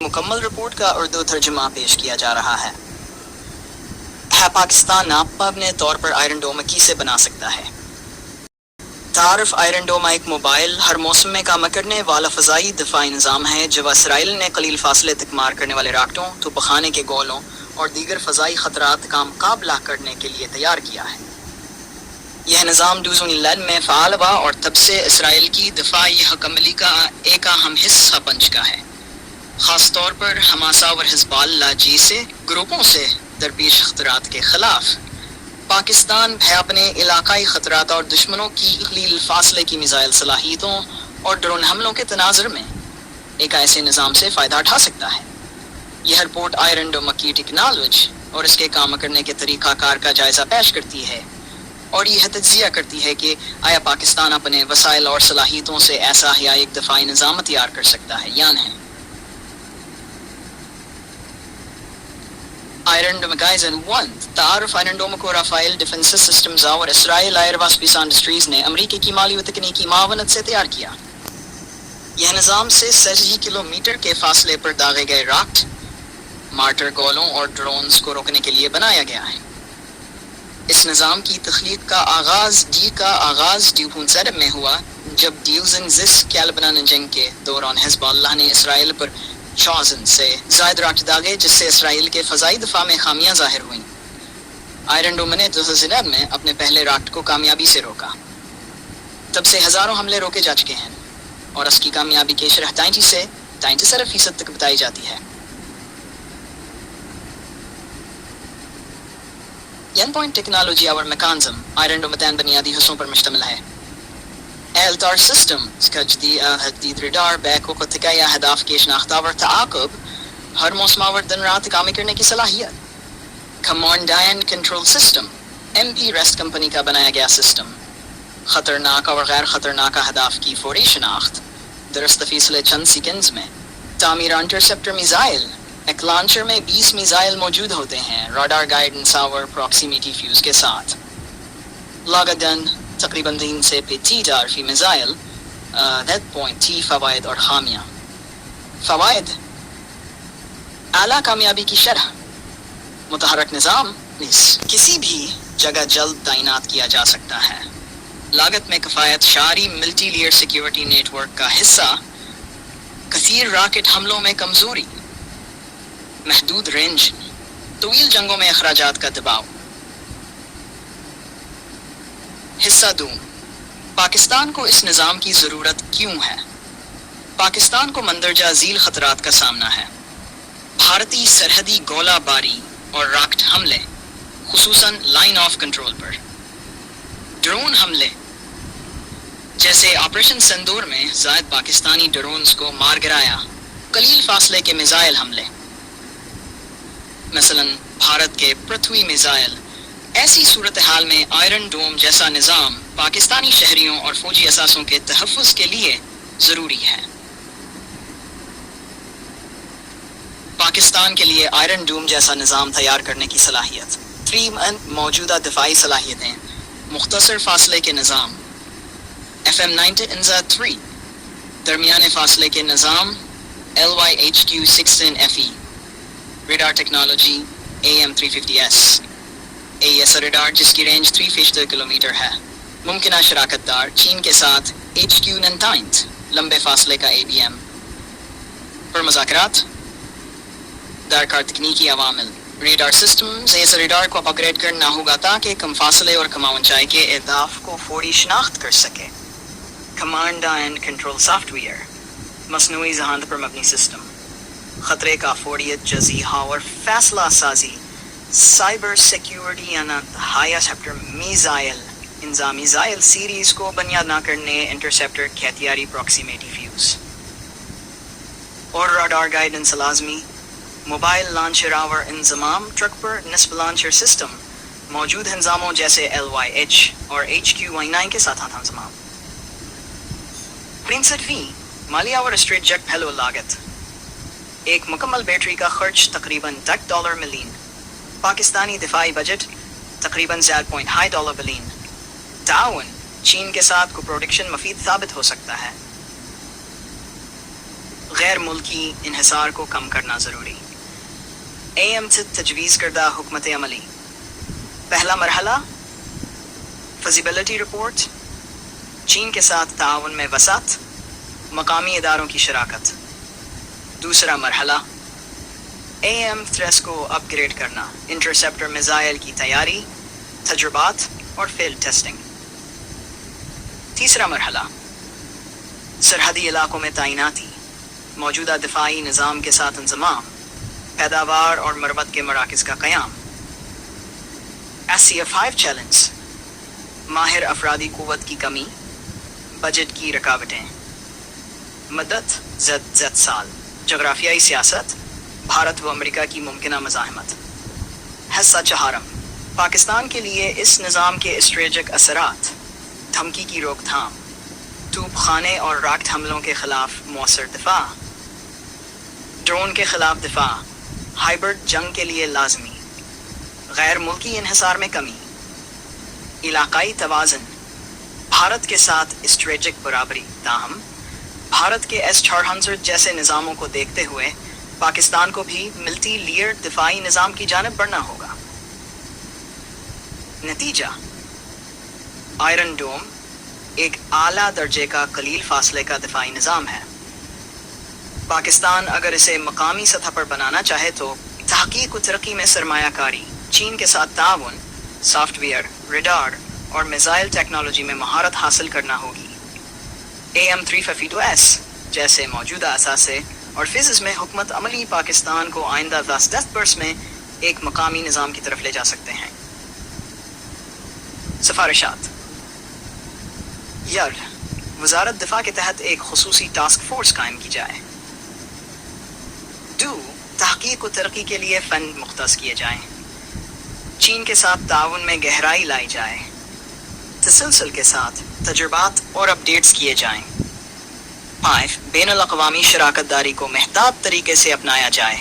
مکمل رپورٹ کا اردو ترجمہ پیش کیا جا رہا ہے۔ پاکستان ناپا اپنے طور پر آئرن ڈوم کیسے بنا سکتا ہے؟ تعارف آئرن ڈوم ایک موبائل ہر موسم میں کام کرنے والا فضائی دفاعی نظام ہے جو اسرائیل نے قلیل فاصلے تک مار کرنے والے راکٹوں، توپ خانے کے گولوں اور دیگر فضائی خطرات کا مقابلہ کرنے کے لیے تیار کیا ہے۔ یہ نظام 2009 میں فعال ہوا اور تب سے اسرائیل کی دفاعی حکمرانی کا ایک اہم حصہ بن چکا ہے، خاص طور پر حماس اور حزب اللہ جیسے گروپوں سے درپیش خطرات کے خلاف۔ پاکستان اپنے علاقائی خطرات اور دشمنوں کی قلیل فاصلے کی میزائل صلاحیتوں اور ڈرون حملوں کے تناظر میں ایک ایسے نظام سے فائدہ اٹھا سکتا ہے۔ یہ رپورٹ آئرن ڈوم کی ٹیکنالوجی اور اس کے کام کرنے کے طریقہ کار کا جائزہ پیش کرتی ہے اور یہ تجزیہ کرتی ہے کہ آیا پاکستان اپنے وسائل اور صلاحیتوں سے ایسا ایک دفاعی نظام تیار کر سکتا ہے یا نہیں۔ آئرن ڈوم گائزن 1 تعارف آئرن ڈوم کو رافائل ڈیفنس سسٹمز اور اسرائیل ایئر واسپیس انڈسٹریز نے امریکی کی مالی و تکنیکی معاونت سے تیار کیا۔ یہ نظام سے 30 کلومیٹر کے فاصلے پر داغے گئے راکٹ، مارٹر گولوں اور ڈرونز کو روکنے کے لیے بنایا گیا ہے۔ اس نظام کی تخلیق کا آغاز 2007 میں ہوا جب ڈیوزن زس کیلبنان جنگ کے دوران حزب اللہ نے اسرائیل پر 1000 سے زائد راکٹ داغے جس سے اسرائیل کے فضائی دفاع میں خامیاں ظاہر ہوئیں۔ آئرن ڈوم نے 2009 میں اپنے پہلے راکٹ کو کامیابی سے روکا۔ تب سے ہزاروں حملے روکے جا چکے ہیں اور اس کی کامیابی کی شرح 33 سے 43% تک بتائی جاتی ہے۔ این پوائنٹ ٹیکنالوجی اور میکانزم آئرن ڈوم 3 بنیادی حصوں پر مشتمل ہے۔ ایلٹار سسٹم اس کا جدید ریڈار بیک کو تکیا اہداف کی شناخت اور تعاقب، ہر موسم اور دن رات کام کرنے کی صلاحیت۔ Command and control system MP rest company کا بنایا گیا سسٹم، خطرناک اور غیر خطرناک اہداف کی فوری شناخت درست فیصلے چند سیکنڈز میں۔ تعمیر انٹرسپٹر میزائل ایک لانچر میں 20 میزائل موجود ہوتے ہیں راڈار گائیڈنس اور پراکسیمیٹی فیوز کے ساتھ۔ لاگت ڈن تقریباً 3 سے 35 فی میزائل۔ فوائد اور خامیاں۔ فوائد: اعلیٰ کامیابی کی شرح، متحرک نظام کسی بھی جگہ جلد تعینات کیا جا سکتا ہے، لاگت میں کفایت، شعاری multi layer security network کا حصہ، کثیر راکٹ حملوں میں کمزوری، محدود رینج، طویل جنگوں میں اخراجات کا دباؤ۔ حصہ دوم، پاکستان کو اس نظام کی ضرورت کیوں ہے؟ پاکستان کو مندرجہ ذیل خطرات کا سامنا ہے۔ بھارتی سرحدی گولہ باری اور راکٹ حملے، خصوصاً لائن آف کنٹرول پر۔ ڈرون حملے، جیسے آپریشن سندور میں زائد پاکستانی ڈرونز کو مار گرایا۔ قلیل فاصلے کے میزائل حملے، مثلاً بھارت کے پرتھوی میزائل۔ ایسی صورتحال میں آئرن ڈوم جیسا نظام پاکستانی شہریوں اور فوجی اثاثوں کے تحفظ کے لیے ضروری ہے۔ پاکستان کے لیے آئرن ڈوم جیسا نظام تیار کرنے کی صلاحیت۔ 3 موجودہ دفاعی صلاحیتیں، مختصر فاصلے کے نظام FM-9 درمیانے فاصلے کے نظام LYHQ-16FE، radar technology AM-350S، AES radar جس کی رینج 3 کلومیٹر ہے، ممکنہ شراکت دار چین کے ساتھ HQ-19 لمبے فاصلے کا ABM پر مذاکرات۔ درکار تکنیکی عوامل، ریڈار سسٹم سے اس ریڈار کو اپ گریڈ کرنا ہوگا تاکہ کم فاصلے اور کم اونچائی کے اہداف کو فوری شناخت کر سکے۔ Command and control soft where, مصنوعی ذہانت پر مبنی سسٹم، خطرے کا فوریت جزی اور فیصلہ سازی، سائبر سیکیورٹی انتہائیسپٹر میزائل، انضامی میزائل سیریز کو بنیاد نہ کرنے انٹرسپٹر کی احتیاطی پراکسیمیٹی فیوز اور راڈار گائیڈنس لازمی۔ موبائل لانچر اور انضمام، ٹرک پر نصب لانچر سسٹم، موجود انضاموں جیسے LYH اور HQ-9 کے ساتھ انضمام۔ پرنسپی مالیہ اور اسٹریٹ جیٹ پھیلو لاگت، ایک مکمل بیٹری کا خرچ تقریباً $10 ملین، پاکستانی دفاعی بجٹ تقریباً $0.5 بلین۔ تعاون چین کے ساتھ کو پروڈکشن مفید ثابت ہو سکتا ہے۔ غیر ملکی انحصار کو کم کرنا ضروری۔ ایم سے تجویز کردہ حکمت عملی۔ پہلا مرحلہ فزیبلٹی رپورٹ، چین کے ساتھ تعاون میں وسعت، مقامی اداروں کی شراکت۔ دوسرا مرحلہ ایم تھریس کو اپ گریڈ کرنا، انٹرسیپٹر میزائل کی تیاری، تجربات اور فیلڈ ٹیسٹنگ۔ تیسرا مرحلہ سرحدی علاقوں میں تعیناتی، موجودہ دفاعی نظام کے ساتھ انضمام، پیداوار اور مرمت کے مراکز کا قیام۔ SCF5 چیلنج، ماہر افرادی قوت کی کمی، بجٹ کی رکاوٹیں۔ مدت زد سال، جغرافیائی سیاست، بھارت و امریکہ کی ممکنہ مزاحمت۔ حصہ چہارم، پاکستان کے لیے اس نظام کے اسٹریٹجک اثرات، دھمکی کی روک تھام، توپ خانے اور راکٹ حملوں کے خلاف مؤثر دفاع، ڈرون کے خلاف دفاع، ہائبرڈ جنگ کے لیے لازمی، غیر ملکی انحصار میں کمی، علاقائی توازن، بھارت کے ساتھ اسٹریٹجک برابری۔ تاہم بھارت کے S-400 جیسے نظاموں کو دیکھتے ہوئے پاکستان کو بھی ملٹی لیئرڈ دفاعی نظام کی جانب بڑھنا ہوگا۔ نتیجہ آئرن ڈوم ایک اعلیٰ درجے کا قلیل فاصلے کا دفاعی نظام ہے۔ پاکستان اگر اسے مقامی سطح پر بنانا چاہے تو تحقیق و ترقی میں سرمایہ کاری، چین کے ساتھ تعاون، سافٹ ویئر، ریڈار اور میزائل ٹیکنالوجی میں مہارت حاصل کرنا ہوگی۔ AM352S جیسے موجودہ اثاثے اور فزز میں حکمت عملی پاکستان کو آئندہ 10 برس میں ایک مقامی نظام کی طرف لے جا سکتے ہیں۔ سفارشات۔ وزارت دفاع کے تحت ایک خصوصی ٹاسک فورس قائم کی جائے۔ تحقیق و ترقی کے لیے فنڈ مختص کیے جائیں۔ چین کے ساتھ تعاون میں گہرائی لائی جائے۔ تسلسل کے ساتھ تجربات اور اپڈیٹس کیے جائیں۔ 5 بین الاقوامی شراکت داری کو محتاط طریقے سے اپنایا جائے۔